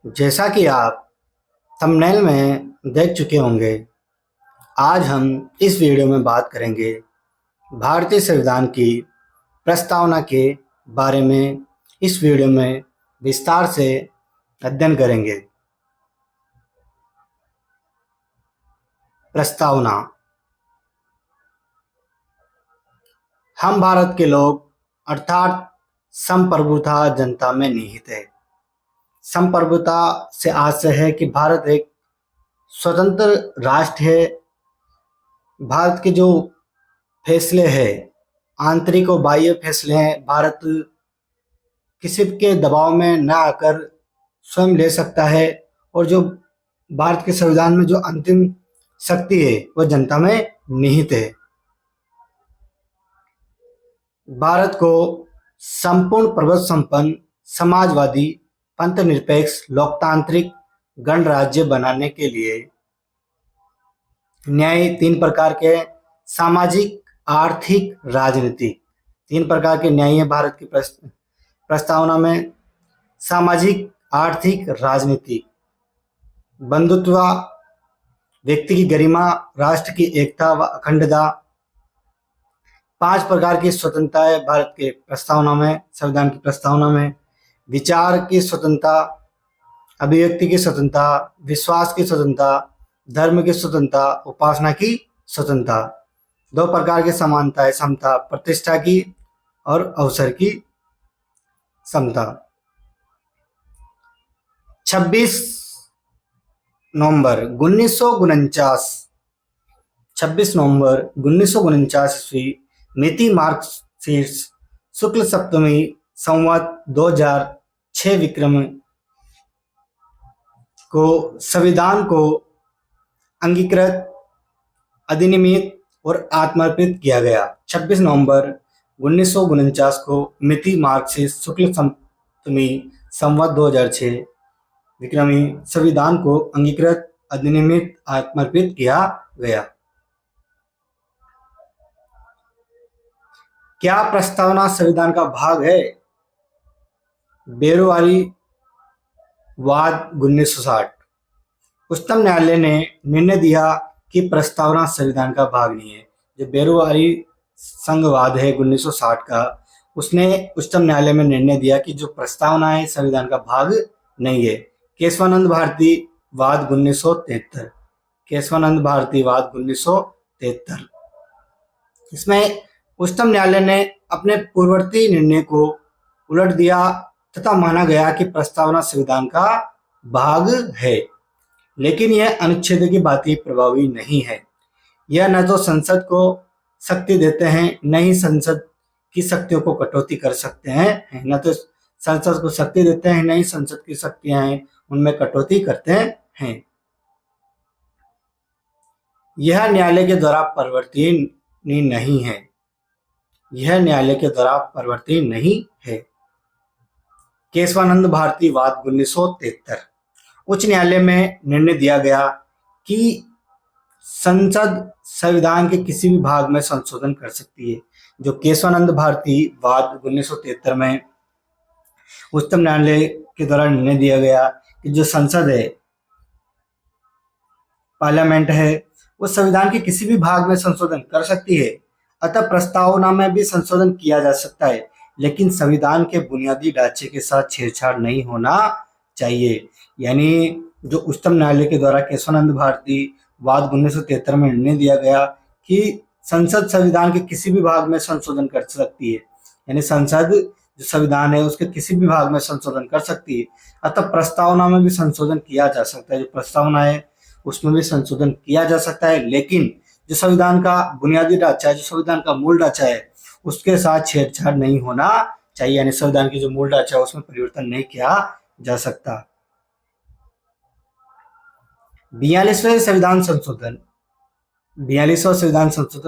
जैसा कि आप थंबनेल में देख चुके होंगे, आज हम इस वीडियो में बात करेंगे भारतीय संविधान की प्रस्तावना के बारे में। इस वीडियो में विस्तार से अध्ययन करेंगे। प्रस्तावना। हम भारत के लोग अर्थात संप्रभुता जनता में निहित है। संप्रभुता से आशय है कि भारत एक स्वतंत्र राष्ट्र है। भारत के जो फैसले हैं, आंतरिक और बाह्य फैसले हैं, भारत किसी के दबाव में न आकर स्वयं ले सकता है। और जो भारत के संविधान में जो अंतिम शक्ति है वह जनता में निहित है। भारत को संपूर्ण प्रभुत्व संपन्न समाजवादी पंथनिरपेक्ष लोकतांत्रिक गणराज्य बनाने के लिए न्याय तीन प्रकार के सामाजिक, आर्थिक, राजनीतिक, तीन प्रकार के न्याय है भारत की प्रस्तावना में। सामाजिक, आर्थिक, राजनीतिक, बंधुत्व, व्यक्ति की गरिमा, राष्ट्र की एकता व अखंडता। पांच प्रकार की स्वतंत्रता है भारत के प्रस्तावना में, संविधान की प्रस्तावना में। विचार की स्वतंत्रता, अभिव्यक्ति की स्वतंत्रता, विश्वास की स्वतंत्रता, धर्म की स्वतंत्रता, उपासना की स्वतंत्रता। दो प्रकार की समानता है, समता, प्रतिष्ठा की और अवसर की समता। 26 नवंबर 1949 ईस्वी मिति मार्गशीर्ष शुक्ल सप्तमी संवत 2006 विक्रम को संविधान को अंगीकृत, अधिनियमित और आत्मार्पित किया गया। 26 नवंबर 1949 को मिति मार्गशीर्ष शुक्ल सप्तमी संवत 2006 विक्रमी संविधान को अंगीकृत, अधिनियमित, आत्मार्पित किया गया। क्या प्रस्तावना संविधान का भाग है? बेरोवारी वाद 1960। उच्चतम न्यायालय ने निर्णय दिया कि प्रस्तावना संविधान का भाग नहीं है। जो बेरोवारी संघवाद है 1960 का, उसने उच्चतम न्यायालय में निर्णय दिया कि जो प्रस्तावना है संविधान का भाग नहीं है। केशवानंद भारती वाद 1973। केशवानंद भारती वाद 1973। इसमें उच्चतम न्यायालय ने अपने पूर्ववर्ती निर्णय को उलट दिया तथा माना गया कि प्रस्तावना संविधान का भाग है। लेकिन यह अनुच्छेद की भांति प्रभावी नहीं है। यह न तो संसद को शक्ति देते हैं, न ही संसद की शक्तियों को कटौती कर सकते हैं। न तो संसद को शक्ति देते हैं, न ही संसद की शक्तियां हैं उनमें कटौती करते हैं। यह न्यायालय के द्वारा परिवर्तनीय नहीं है। यह न्यायालय के द्वारा परिवर्तनीय नहीं है। केशवानंद भारती वाद 1973। उच्च न्यायालय में निर्णय दिया गया कि संसद संविधान के किसी भी भाग में संशोधन कर सकती है। जो केशवानंद भारती वाद 1973 में उच्चतम न्यायालय के द्वारा निर्णय दिया गया कि जो संसद है, पार्लियामेंट है, वो संविधान के किसी भी भाग में संशोधन कर सकती है। अतः प्रस्तावना में भी संशोधन किया जा सकता है, लेकिन संविधान के बुनियादी ढांचे के साथ छेड़छाड़ नहीं होना चाहिए। यानी जो उच्चतम न्यायालय के द्वारा केशवानंद भारती वाद 1973 में निर्णय दिया गया कि संसद संविधान के किसी भी भाग में संशोधन कर सकती है, यानी संसद जो संविधान है उसके किसी भी भाग में संशोधन कर सकती है। अतः प्रस्तावना में भी संशोधन किया जा सकता है। जो प्रस्तावना है उसमें भी संशोधन किया जा सकता है, लेकिन जो संविधान का बुनियादी ढांचा है, जो संविधान का मूल ढांचा है, उसके साथ छेड़छाड़ नहीं होना चाहिए। यानी संविधान की जो मूल ढांचा है उसमें परिवर्तन नहीं किया जा सकता। 42वां संविधान संशोधन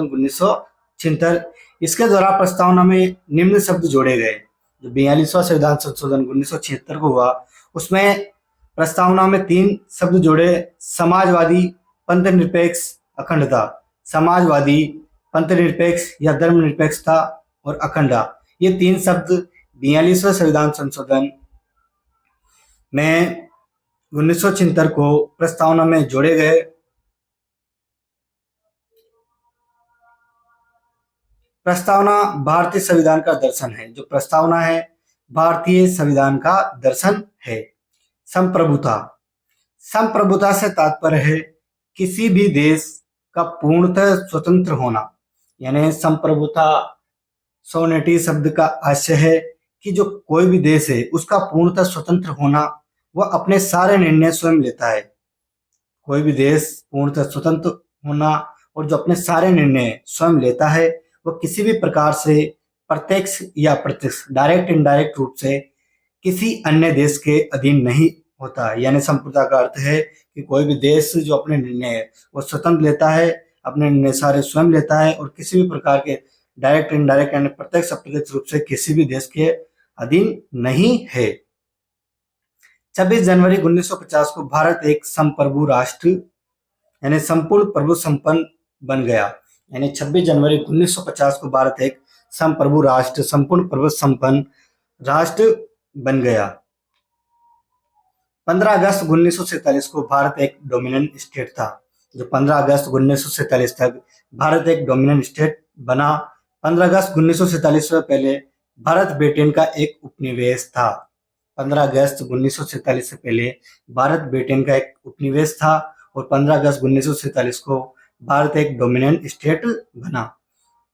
1976। इसके द्वारा प्रस्तावना में निम्न शब्द जोड़े गए। जो 42वां संविधान संशोधन 1976 को हुआ, उसमें प्रस्तावना में तीन शब्द जोड़े: समाजवादी, पंथनिरपेक्ष, अखंडता। समाजवादी, पंथनिरपेक्ष या धर्मनिरपेक्षता और अखंडता, ये तीन शब्द 42वां संविधान संशोधन में 1976 को प्रस्तावना में जोड़े गए प्रस्तावना भारतीय संविधान का दर्शन है। जो प्रस्तावना है भारतीय संविधान का दर्शन है। संप्रभुता, संप्रभुता से तात्पर्य है किसी भी देश का पूर्णतः स्वतंत्र होना। यानी संप्रभुता सोनेटी शब्द का आशय है कि जो कोई भी देश है उसका पूर्णतः स्वतंत्र होना, वह अपने सारे निर्णय स्वयं लेता है। कोई भी देश पूर्णतः स्वतंत्र होना और जो अपने सारे निर्णय स्वयं लेता है, वह किसी भी प्रकार से प्रत्यक्ष या अप्रत्यक्ष, डायरेक्ट इनडायरेक्ट रूप से किसी अन्य देश के अधीन नहीं होता है। यानी संप्रभुता का अर्थ है कि कोई भी देश जो अपने निर्णय है वो स्वतंत्र लेता है, अपने निर्णय सारे स्वयं लेता है और किसी भी प्रकार के डायरेक्ट इनडायरेक्ट यानी प्रत्यक्ष अप्रत्यक्ष रूप से किसी भी देश के अधीन नहीं है। 26 जनवरी 1950 को भारत एक संप्रभु राष्ट्र यानी संपूर्ण प्रभु संपन्न बन गया। यानी 26 जनवरी 1950 को भारत एक संप्रभु राष्ट्र, संपूर्ण प्रभु संपन्न राष्ट्र बन गया। 15 अगस्त 1947 को भारत एक डोमिनेंट स्टेट था। जो 15 अगस्त 1947 तक भारत एक डोमिनेंट स्टेट बना। 15 अगस्त 1947 से पहले भारत ब्रिटेन का एक उपनिवेश था। 15 अगस्त 1947 से पहले भारत ब्रिटेन का एक उपनिवेश था और 15 अगस्त 1947 को भारत एक डोमिनेंट स्टेट बना।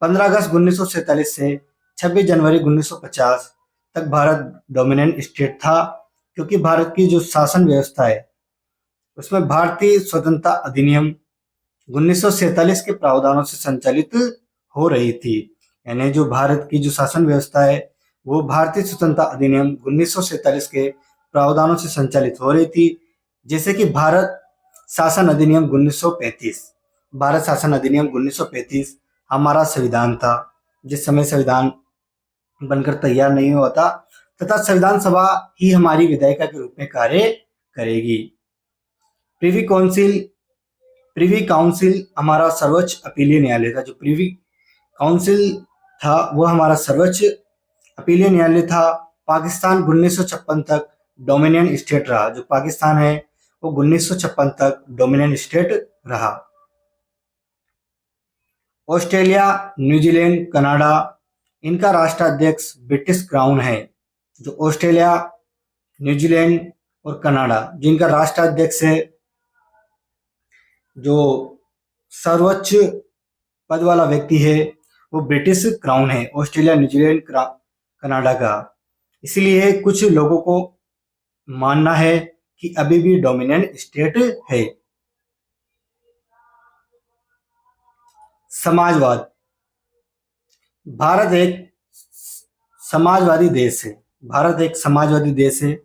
15 अगस्त 1947 से 26 जनवरी 1950 तक भारत डोमिनेंट स्टेट था, क्योंकि भारत की जो शासन व्यवस्था है उसमें भारतीय स्वतंत्रता अधिनियम 1947 के प्रावधानों से संचालित हो रही थी। यानी जो भारत की जो शासन व्यवस्था है वो भारतीय स्वतंत्रता अधिनियम 1947 के प्रावधानों से संचालित हो रही थी। जैसे कि भारत शासन अधिनियम 1935, भारत शासन अधिनियम 1935 हमारा संविधान था, जिस समय संविधान बनकर तैयार नहीं हुआ था, तथा संविधान सभा ही हमारी विधायिका के रूप में कार्य करेगी। प्रिवी काउंसिल हमारा सर्वोच्च अपीलीय न्यायालय था। जो प्रिवी काउंसिल था वो हमारा सर्वोच्च अपीलीय न्यायालय था। पाकिस्तान 1956 तक डोमिनियन स्टेट रहा। जो पाकिस्तान है वो 1956 तक डोमिनियन स्टेट रहा। ऑस्ट्रेलिया, न्यूजीलैंड, कनाडा, इनका राष्ट्राध्यक्ष ब्रिटिश क्राउन है। जो ऑस्ट्रेलिया, न्यूजीलैंड और कनाडा, जिनका राष्ट्राध्यक्ष है, जो सर्वोच्च पद वाला व्यक्ति है, वो ब्रिटिश क्राउन है, ऑस्ट्रेलिया, न्यूजीलैंड, कनाडा का। इसलिए कुछ लोगों को मानना है कि अभी भी डोमिनेंट स्टेट है। समाजवाद, भारत एक समाजवादी देश है। भारत एक समाजवादी देश है।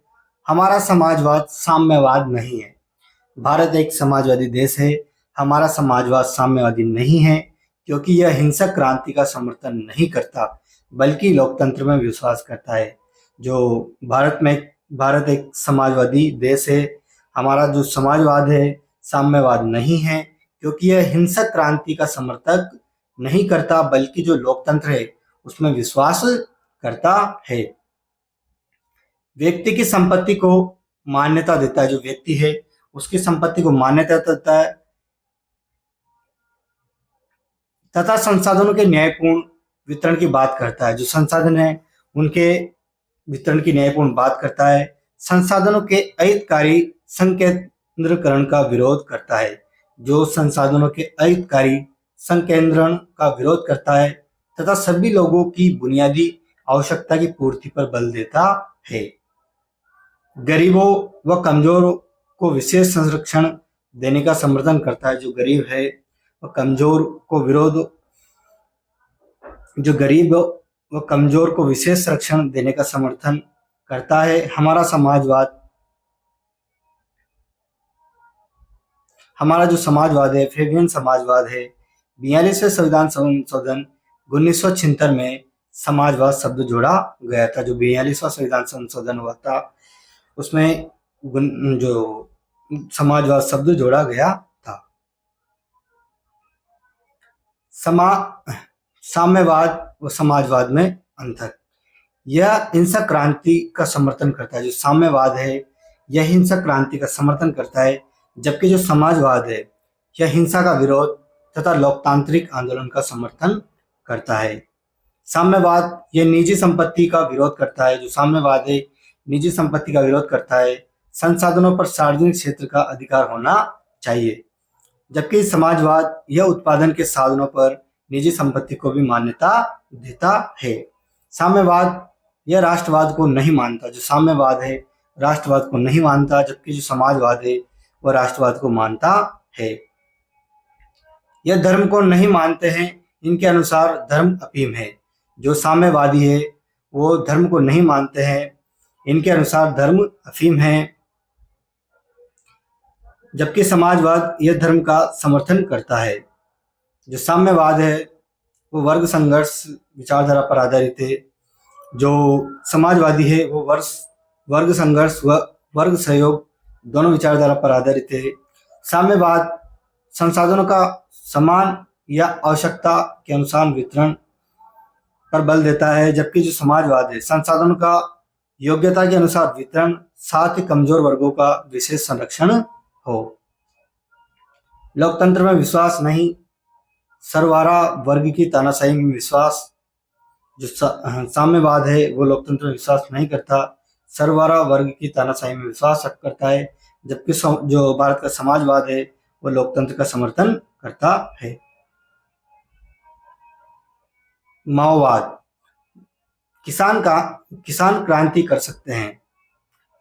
हमारा समाजवाद साम्यवाद नहीं है। भारत एक समाजवादी देश है। हमारा समाजवाद साम्यवादी नहीं है, क्योंकि यह हिंसक क्रांति का समर्थन नहीं करता, बल्कि लोकतंत्र में विश्वास करता है। जो भारत एक समाजवादी देश है। हमारा जो समाजवाद है साम्यवाद नहीं है, क्योंकि यह हिंसक क्रांति का समर्थक नहीं करता, बल्कि जो लोकतंत्र है उसमें विश्वास करता है। व्यक्ति की संपत्ति को मान्यता देता है। जो व्यक्ति है उसकी संपत्ति को मान्यता देता है तथा संसाधनों के न्यायपूर्ण वितरण की बात करता है। जो संसाधन है उनके वितरण की न्यायपूर्ण बात करता है। संसाधनों के अहितकारी संकेंद्रीकरण का विरोध करता है। जो संसाधनों के अहितकारी संकेंद्रण का विरोध करता है तथा सभी लोगों की बुनियादी आवश्यकता की पूर्ति पर बल देता है। गरीबों व कमजोरों को विशेष संरक्षण देने का समर्थन करता है। जो गरीब है वह कमजोर को जो गरीब व कमजोर को विशेष संरक्षण देने का समर्थन करता है। हमारा जो समाजवाद है फेबियन समाजवाद है। 42वें संविधान संशोधन 1976 में समाजवाद शब्द जोड़ा गया था। जो 42वां संविधान संशोधन हुआ था उसमें जो समाजवाद शब्द जोड़ा गया था। साम्यवाद व समाजवाद में अंतर, यह हिंसक क्रांति का समर्थन करता है। जो साम्यवाद है यह हिंसक क्रांति का समर्थन करता है, जबकि जो समाजवाद है यह हिंसा का विरोध तथा लोकतांत्रिक आंदोलन का समर्थन करता है। साम्यवाद यह निजी संपत्ति का विरोध करता है। जो साम्यवाद है निजी संपत्ति का विरोध करता है, संसाधनों पर सार्वजनिक क्षेत्र का अधिकार होना चाहिए, जबकि समाजवाद यह उत्पादन के साधनों पर निजी संपत्ति को भी मान्यता देता है। साम्यवाद यह राष्ट्रवाद को नहीं मानता। जो साम्यवाद है राष्ट्रवाद को नहीं मानता, जबकि जो समाजवाद है वह राष्ट्रवाद को मानता है। यह धर्म को नहीं मानते हैं, इनके अनुसार धर्म अफीम है। जो साम्यवादी है वो धर्म को नहीं मानते हैं, इनके अनुसार धर्म अफीम है, जबकि समाजवाद यह धर्म का समर्थन करता है। जो साम्यवाद है वो वर्ग संघर्ष विचारधारा पर आधारित है। जो समाजवादी है वो वर्ग संघर्ष व वर्ग सहयोग दोनों विचारधारा पर आधारित है। साम्यवाद संसाधनों का समान या आवश्यकता के अनुसार वितरण पर बल देता है, जबकि जो समाजवाद है संसाधनों का योग्यता के अनुसार वितरण, साथ ही कमजोर वर्गों का विशेष संरक्षण हो। लोकतंत्र में विश्वास नहीं, सर्वहारा वर्ग की तानाशाही में विश्वास। जो साम्यवाद है वो लोकतंत्र में विश्वास नहीं करता, सर्वहारा वर्ग की तानाशाही में विश्वास करता है, जबकि जो भारत का समाजवाद है वो लोकतंत्र का समर्थन करता है। माओवाद किसान क्रांति कर सकते हैं।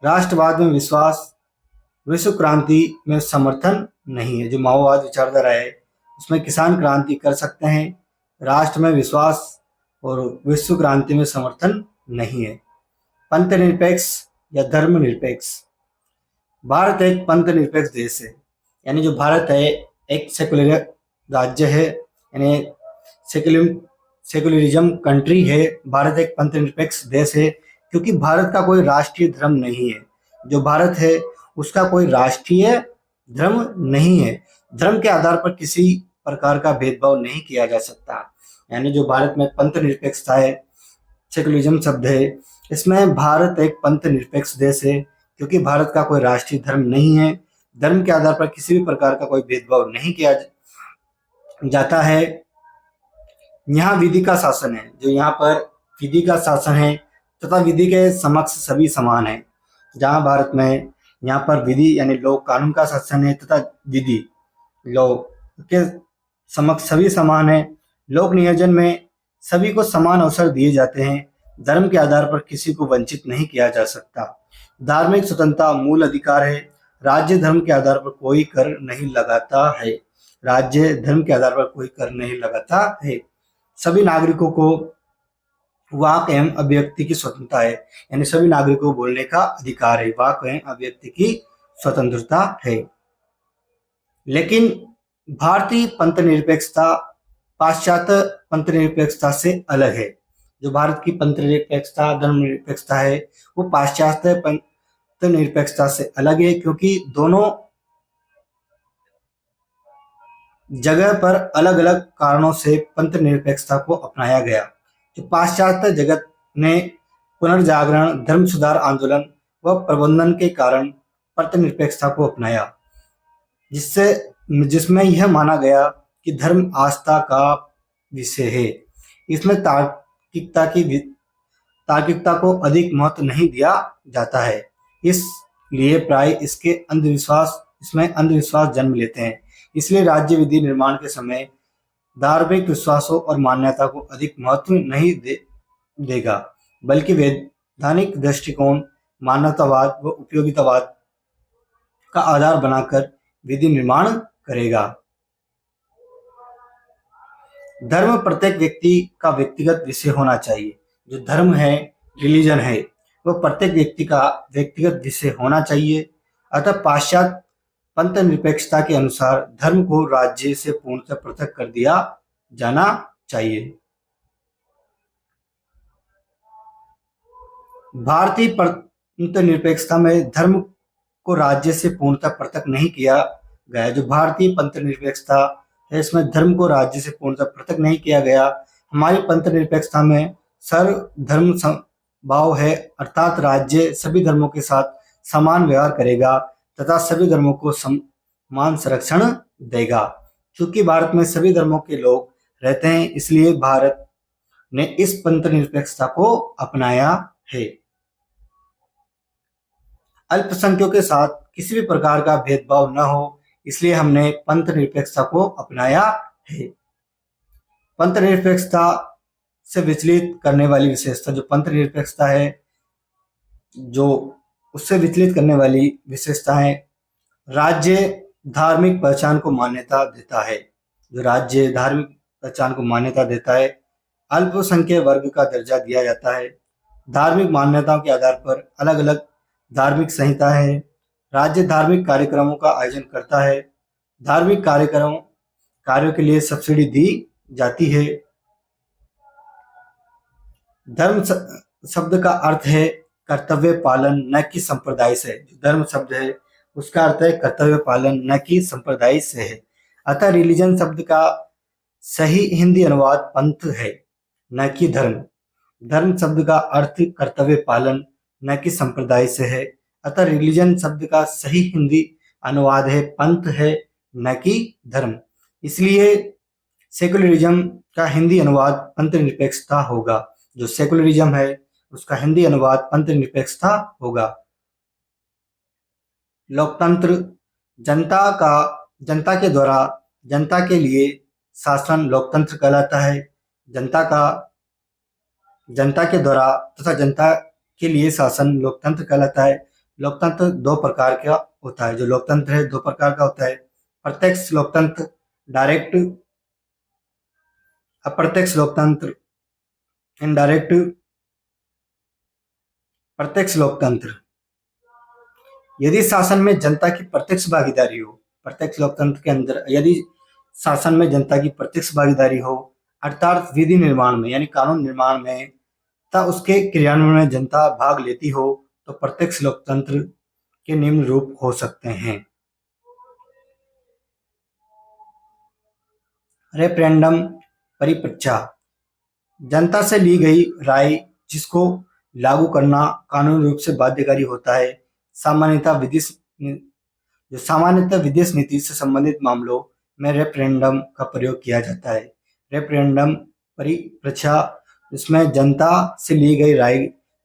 राष्ट्रवाद में विश्वास, विश्व क्रांति में समर्थन नहीं है। जो माओवाद विचारधारा है उसमें किसान क्रांति कर सकते हैं, राष्ट्र में विश्वास और विश्व क्रांति में समर्थन नहीं है। पंथ निरपेक्ष या धर्म निरपेक्ष। भारत एक पंथ निरपेक्ष देश है, यानी जो भारत है एक सेकुलर राज्य है, यानी सेकुलरिज्म कंट्री है। भारत एक पंथ निरपेक्ष देश है क्योंकि भारत का कोई राष्ट्रीय धर्म नहीं है। जो भारत है उसका कोई राष्ट्रीय धर्म नहीं है। धर्म के आधार पर किसी प्रकार का भेदभाव नहीं किया जा सकता। यानी जो भारत में पंथ निरपेक्षता है, सेकुलरिज्म शब्द है, इसमें भारत एक पंथ निरपेक्ष देश है क्योंकि भारत का कोई राष्ट्रीय धर्म नहीं है। धर्म के आधार पर किसी भी प्रकार का कोई भेदभाव नहीं किया जाता है। यहाँ विधि का शासन है। जो यहाँ पर विधि का शासन है तथा विधि के समक्ष सभी समान है। जहाँ भारत में यहाँ पर विधि यानी लोक कानून का शासन है तथा विधि लोक के समक्ष सभी समान है। लोक नियोजन में सभी को समान अवसर दिए जाते हैं। धर्म के आधार पर किसी को वंचित नहीं किया जा सकता। धार्मिक स्वतंत्रता मूल अधिकार है। राज्य धर्म के आधार पर कोई कर नहीं लगाता है। राज्य धर्म के आधार पर कोई कर नहीं लगाता है। सभी नागरिकों को वाक एवं अभिव्यक्ति की स्वतंत्रता है, यानी सभी नागरिकों को बोलने का अधिकार है। वाक एवं अभिव्यक्ति की स्वतंत्रता है। लेकिन भारतीय पंथ निरपेक्षता पाश्चात्य पंथ निरपेक्षता से अलग है। जो भारत की पंथ निरपेक्षता धर्म निरपेक्षता है वो पाश्चात्य पंथ निरपेक्षता से अलग है, क्योंकि दोनों जगह पर अलग अलग कारणों से पंथ निरपेक्षता को अपनाया गया। जो पाश्चात्य जगत ने पुनर्जागरण, धर्म सुधार आंदोलन व प्रबंधन के कारण पंथ निरपेक्षता को अपनाया, जिसमें यह माना गया कि धर्म आस्था का विषय है। इसमें तार्किकता को अधिक महत्व नहीं दिया जाता है, इसलिए प्राय इसमें अंधविश्वास जन्म लेते हैं। इसलिए राज्य विधि निर्माण के समय धार्मिक विश्वासों और मान्यता को अधिक महत्व नहीं देगा, बल्कि वैधानिक दृष्टिकोण, मानवतावाद व उपयोगितावाद का आधार बनाकर विधि निर्माण करेगा। धर्म प्रत्येक व्यक्ति का व्यक्तिगत विषय होना चाहिए। जो धर्म है, रिलीजन है, वह प्रत्येक व्यक्ति का व्यक्तिगत विषय होना चाहिए। अतः पाश्चात्य पंथ निरपेक्षता के अनुसार धर्म को राज्य से पूर्णतः पृथक कर दिया जाना चाहिए। भारतीय पंथ निरपेक्षता में धर्म को राज्य से पूर्णतः पृथक नहीं किया गया। जो भारतीय पंथ निरपेक्षता है इसमें धर्म को राज्य से पूर्णतः पृथक नहीं किया गया। हमारी पंथ निरपेक्षता में सर्वधर्म भाव है, अर्थात राज्य सभी धर्मों के साथ समान व्यवहार करेगा तथा सभी धर्मों को समान संरक्षण देगा। क्योंकि भारत में सभी धर्मों के लोग रहते हैं, इसलिए भारत ने इस पंथ निरपेक्षता को अपनाया है। अल्पसंख्यकों के साथ किसी भी प्रकार का भेदभाव न हो, इसलिए हमने पंथ निरपेक्षता को अपनाया है। पंथ निरपेक्षता से विचलित करने वाली विशेषता, जो पंथ निरपेक्षता है, जो उससे विचलित करने वाली विशेषता है, राज्य धार्मिक पहचान को मान्यता देता है। जो राज्य धार्मिक पहचान को मान्यता देता है, अल्पसंख्यक वर्ग का दर्जा दिया जाता है, धार्मिक मान्यताओं के आधार पर अलग अलग धार्मिक संहिता है, राज्य धार्मिक कार्यक्रमों का आयोजन करता है, धार्मिक कार्यों के लिए सब्सिडी दी जाती है। धर्म शब्द का अर्थ है कर्तव्य पालन, न कि संप्रदाय से। धर्म शब्द है उसका अर्थ है कर्तव्य पालन, न कि संप्रदाय से है। अतः रिलीजन शब्द का सही हिंदी अनुवाद पंथ है, न कि धर्म। धर्म शब्द का अर्थ कर्तव्य पालन, न कि संप्रदाय से है। अतः रिलीजन शब्द का सही हिंदी अनुवाद है पंथ है, न कि धर्म। इसलिए सेकुलरिज्म का हिंदी अनुवाद पंथ निरपेक्षता होगा। जो सेकुलरिज्म है उसका हिंदी अनुवाद पंथ निरपेक्षता होगा। लोकतंत्र, जनता के द्वारा जनता के लिए शासन लोकतंत्र कहलाता है। जनता के द्वारा तथा जनता के लिए शासन लोकतंत्र कहलाता है। लोकतंत्र दो प्रकार का होता है। जो लोकतंत्र है दो प्रकार का होता है, प्रत्यक्ष लोकतंत्र, डायरेक्ट, अप्रत्यक्ष लोकतंत्र, इनडायरेक्ट। प्रत्यक्ष लोकतंत्र, यदि शासन में जनता की प्रत्यक्ष भागीदारी हो, प्रत्यक्ष लोकतंत्र के अंदर यदि शासन में जनता की प्रत्यक्ष भागीदारी हो, अर्थात विधि निर्माण में यानी कानून निर्माण में तथा उसके क्रियान्वयन में जनता भाग लेती हो, तो प्रत्यक्ष लोकतंत्र के निम्न रूप हो सकते हैं। रेफरेंडम परिपरीक्षा, जनता से ली गई राय जिसको लागू करना कानूनी रूप से बाध्यकारी होता है। सामान्यतः विदेश नीति से संबंधित मामलों में रेफरेंडम का प्रयोग किया जाता है। रेफरेंडम परिपरीक्षा, इसमें जनता से ली गई राय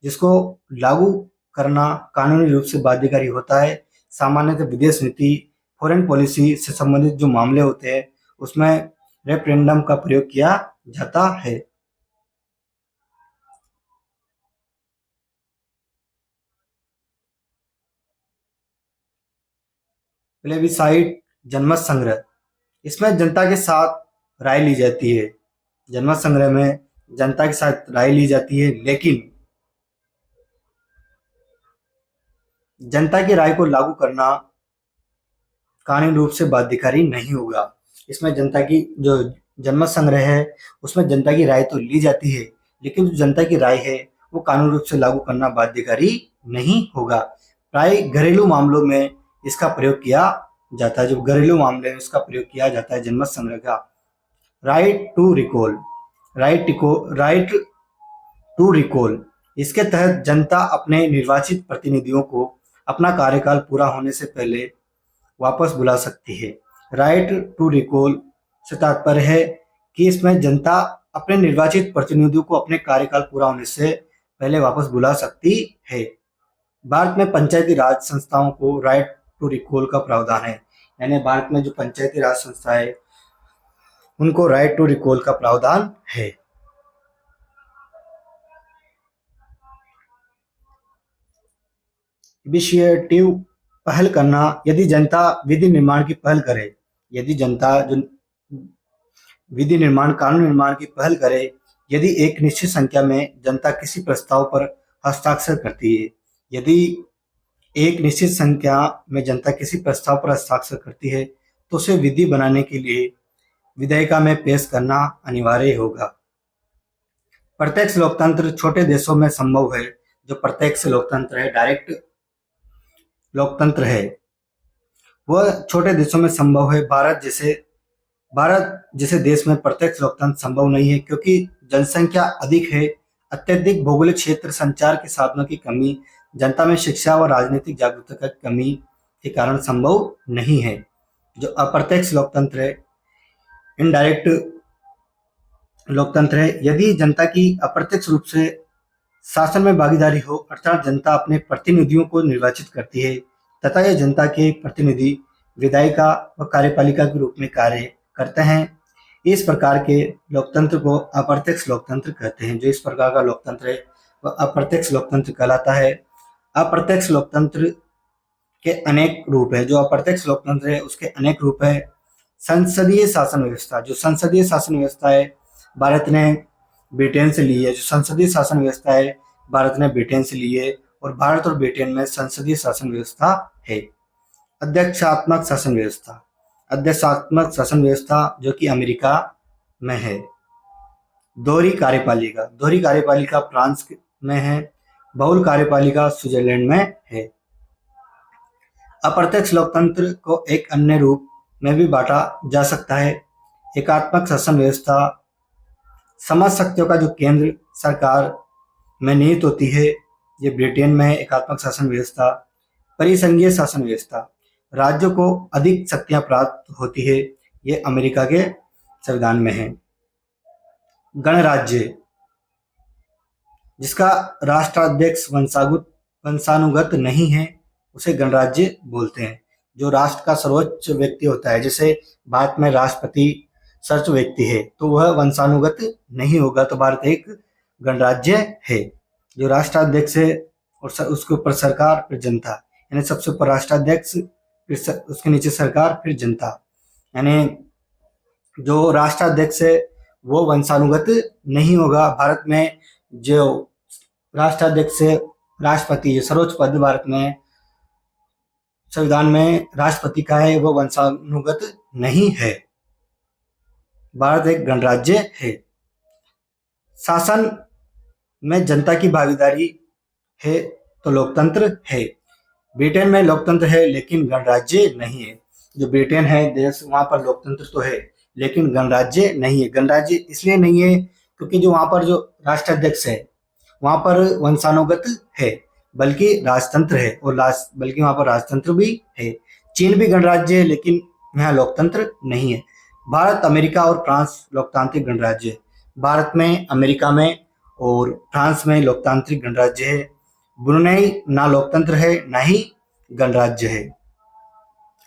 जिसको लागू करना कानूनी रूप से बाध्यकारी होता है। सामान्यतः विदेश नीति, फॉरेन पॉलिसी से संबंधित जो मामले होते हैं उसमें रेफरेंडम का प्रयोग किया जाता है। प्लेबिसाइट, जनमत संग्रह, इसमें जनता के साथ राय ली जाती है। जनमत संग्रह में जनता के साथ राय ली जाती है, लेकिन जनता की राय को लागू करना कानूनी रूप से बाध्यकारी नहीं होगा। इसमें जनता की जो जनमत संग्रह है उसमें जनता की राय तो ली जाती है, लेकिन जो जनता की राय है वो कानूनी रूप से लागू करना बाध्यकारी नहीं होगा। प्राय घरेलू मामलों में इसका प्रयोग किया जाता है। जो घरेलू मामले में इसका प्रयोग किया जाता है जनमत संग्रह का। राइट टू रिकॉल, इसके तहत जनता अपने निर्वाचित प्रतिनिधियों को अपना कार्यकाल पूरा होने से पहले वापस बुला सकती है। राइट टू रिकॉल से तात्पर्य है कि इसमें जनता अपने निर्वाचित प्रतिनिधियों को अपने कार्यकाल पूरा होने से पहले वापस बुला सकती है। भारत में पंचायती राज संस्थाओं को राइट टू रिकॉल का प्रावधान है, यानी भारत में जो पंचायती राज संस्था है उनको राइट टू रिकॉल का प्रावधान है। इनिशिएटिव, पहल करना, यदि जनता विधि निर्माण की पहल करे, यदि जनता जो विधि निर्माण कानून निर्माण की पहल करे, यदि एक निश्चित संख्या में जनता किसी प्रस्ताव पर हस्ताक्षर करती है, यदि एक निश्चित संख्या में जनता किसी प्रस्ताव पर हस्ताक्षर करती है तो उसे विधि बनाने के लिए विधेयिका में पेश करना अनिवार्य होगा। प्रत्यक्ष लोकतंत्र छोटे देशों में संभव है। जो प्रत्यक्ष लोकतंत्र है, डायरेक्ट लोकतंत्र है, वह छोटे देशों में संभव है। भारत जैसे देश में प्रत्यक्ष लोकतंत्र संभव नहीं है, क्योंकि जनसंख्या अधिक है, अत्यधिक भौगोलिक क्षेत्र, संचार के साधनों की कमी, जनता में शिक्षा व राजनीतिक जागरूकता की कमी के कारण संभव नहीं है। जो अप्रत्यक्ष लोकतंत्र है, इनडायरेक्ट लोकतंत्र है, यदि जनता की अप्रत्यक्ष रूप से शासन में भागीदारी हो, अर्थात जनता अपने प्रतिनिधियों को निर्वाचित करती है तथा ये जनता के प्रतिनिधि विधायिका व कार्यपालिका के रूप में कार्य करते हैं, इस प्रकार के लोकतंत्र को अप्रत्यक्ष लोकतंत्र कहते हैं। जो इस प्रकार का लोकतंत्र है वह अप्रत्यक्ष लोकतंत्र कहलाता है। अप्रत्यक्ष लोकतंत्र के अनेक रूप है। जो अप्रत्यक्ष लोकतंत्र है उसके अनेक रूप है। संसदीय शासन व्यवस्था, जो संसदीय शासन व्यवस्था है भारत ने ब्रिटेन से ली है। जो संसदीय शासन व्यवस्था है भारत ने ब्रिटेन से ली है और भारत और ब्रिटेन में संसदीय शासन व्यवस्था है। अध्यक्षात्मक शासन व्यवस्था, अध्यक्षात्मक शासन व्यवस्था जो कि अमेरिका में है। दोहरी कार्यपालिका, दोहरी कार्यपालिका फ्रांस में है। बहुल कार्यपालिका स्विट्जरलैंड में है। अप्रत्यक्ष लोकतंत्र को एक अन्य रूप में भी बांटा जा सकता है। एकात्मक शासन व्यवस्था, समझ शक्तियों का जो केंद्र सरकार में निहित होती है, ये ब्रिटेन में है एकात्मक शासन व्यवस्था। परिसंघीय शासन व्यवस्था, राज्यों को अधिक शक्तियां प्राप्त होती है, ये अमेरिका के संविधान में है। गणराज्य, जिसका राष्ट्राध्यक्ष वंशानुगत नहीं है उसे गणराज्य बोलते हैं। जो राष्ट्र का सर्वोच्च व्यक्ति होता है, जैसे भारत में राष्ट्रपति सर्वोच्च व्यक्ति है, तो वह वंशानुगत नहीं होगा, तो भारत एक गणराज्य है। जो राष्ट्राध्यक्ष है और उसके ऊपर सरकार फिर जनता, यानी सबसे ऊपर राष्ट्राध्यक्ष फिर उसके नीचे सरकार फिर जनता, यानी जो राष्ट्राध्यक्ष है वो वंशानुगत नहीं होगा। भारत में जो राष्ट्राध्यक्ष है, राष्ट्रपति, सर्वोच्च पद भारत में संविधान में राष्ट्रपति का है, वो वंशानुगत नहीं है। भारत एक गणराज्य है। शासन में जनता की भागीदारी है तो लोकतंत्र है। ब्रिटेन में लोकतंत्र है लेकिन गणराज्य नहीं है। जो ब्रिटेन है देश, वहां पर लोकतंत्र तो है लेकिन गणराज्य नहीं है। गणराज्य इसलिए नहीं है क्योंकि जो वहां पर जो राष्ट्राध्यक्ष है वहां पर वंशानुगत है, बल्कि राजतंत्र है, और बल्कि वहां पर राजतंत्र भी है। चीन भी गणराज्य है लेकिन यहाँ लोकतंत्र नहीं है। भारत, अमेरिका और फ्रांस लोकतांत्रिक गणराज्य है। भारत में, अमेरिका में और फ्रांस में लोकतांत्रिक गणराज्य है। ब्रुनेई ना लोकतंत्र है ना ही गणराज्य है।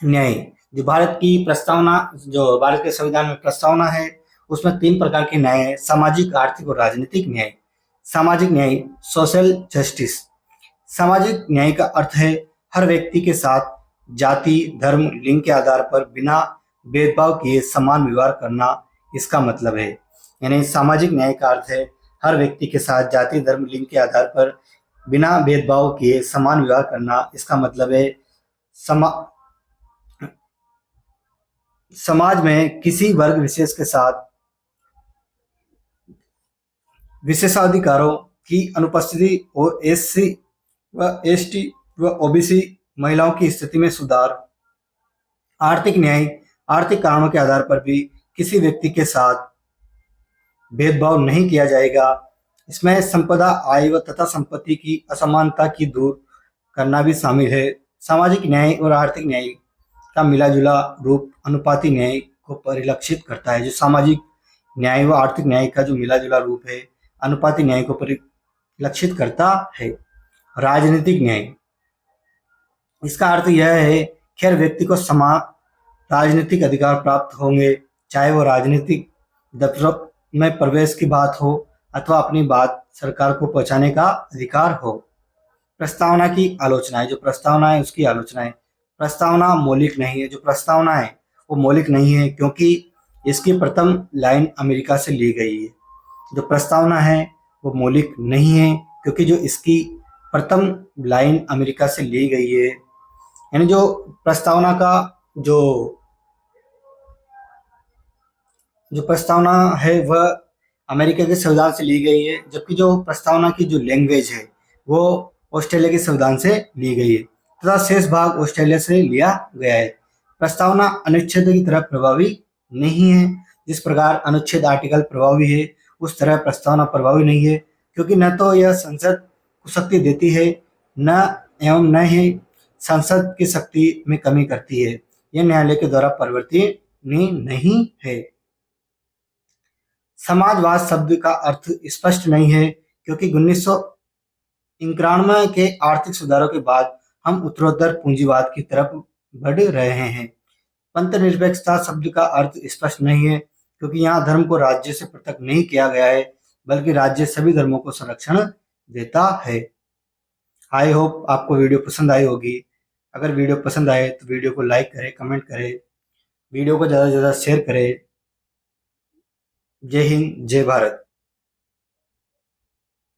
न्याय, जो भारत की प्रस्तावना, जो भारत के संविधान में प्रस्तावना है उसमें 3 प्रकार के न्याय है: सामाजिक, आर्थिक और राजनीतिक न्याय। सामाजिक न्याय, सोशल जस्टिस। सामाजिक न्याय का अर्थ है हर व्यक्ति के साथ जाति, धर्म, लिंग के आधार पर बिना भेदभाव किए समान व्यवहार करना, इसका मतलब है। यानी सामाजिक न्याय का अर्थ है हर व्यक्ति के साथ जाति, धर्म, लिंग के आधार पर बिना भेदभाव किए समान व्यवहार करना, इसका मतलब है समाज में किसी वर्ग विशेष के साथ विशेषाधिकारों की अनुपस्थिति और एससी व एसटी व ओबीसी महिलाओं की स्थिति में सुधार। आर्थिक न्याय, आर्थिक कारणों के आधार पर भी किसी व्यक्ति के साथ भेदभाव नहीं किया जाएगा। इसमें संपदा, आय व तथा संपत्ति की असमानता की दूर करना भी शामिल है। सामाजिक न्याय और आर्थिक न्याय का मिला-जुला रूप अनुपाती न्याय को परिलक्षित करता है। जो सामाजिक न्याय व आर्थिक न्याय का जो मिला-जुला रूप है अनुपाती न्याय को परिलक्षित करता है। राजनीतिक न्याय, इसका अर्थ यह है कि हर व्यक्ति को समान राजनीतिक अधिकार प्राप्त होंगे, चाहे वो राजनीतिक दफ्तरों में प्रवेश की बात हो अथवा अपनी बात सरकार को पहुंचाने का अधिकार हो। प्रस्तावना की आलोचना है, जो प्रस्तावना है उसकी आलोचना है। प्रस्तावना मौलिक नहीं है। जो प्रस्तावना है वो मौलिक नहीं है क्योंकि इसकी प्रथम लाइन अमेरिका से ली गई है। जो प्रस्तावना है वो मौलिक नहीं है क्योंकि जो इसकी प्रथम लाइन अमेरिका से ली गई है। यानी जो प्रस्तावना का जो प्रस्तावना है वह अमेरिका के संविधान से ली गई है, जबकि जो प्रस्तावना की जो लैंग्वेज है वो ऑस्ट्रेलिया के संविधान से ली गई है तथा शेष भाग ऑस्ट्रेलिया से लिया गया है। प्रस्तावना अनुच्छेद की तरह प्रभावी नहीं है। जिस प्रकार अनुच्छेद आर्टिकल प्रभावी है उस तरह प्रस्तावना प्रभावी नहीं है, क्योंकि न तो यह संसद को शक्ति देती है न एवं न ही संसद की शक्ति में कमी करती है। यह न्यायालय के द्वारा परिवर्तनीय नहीं है। समाजवाद शब्द का अर्थ स्पष्ट नहीं है, क्योंकि 1991 के आर्थिक सुधारों के बाद हम उत्तरोत्तर पूंजीवाद की तरफ बढ़ रहे हैं। पंथ निरपेक्षता शब्द का अर्थ स्पष्ट नहीं है, क्योंकि यहाँ धर्म को राज्य से पृथक नहीं किया गया है, बल्कि राज्य सभी धर्मों को संरक्षण देता है। आई होप आपको वीडियो पसंद आई होगी। अगर वीडियो पसंद आए तो वीडियो को लाइक करें, कमेंट करें, वीडियो को ज़्यादा से ज़्यादा शेयर करें। जय हिंद, जय भारत।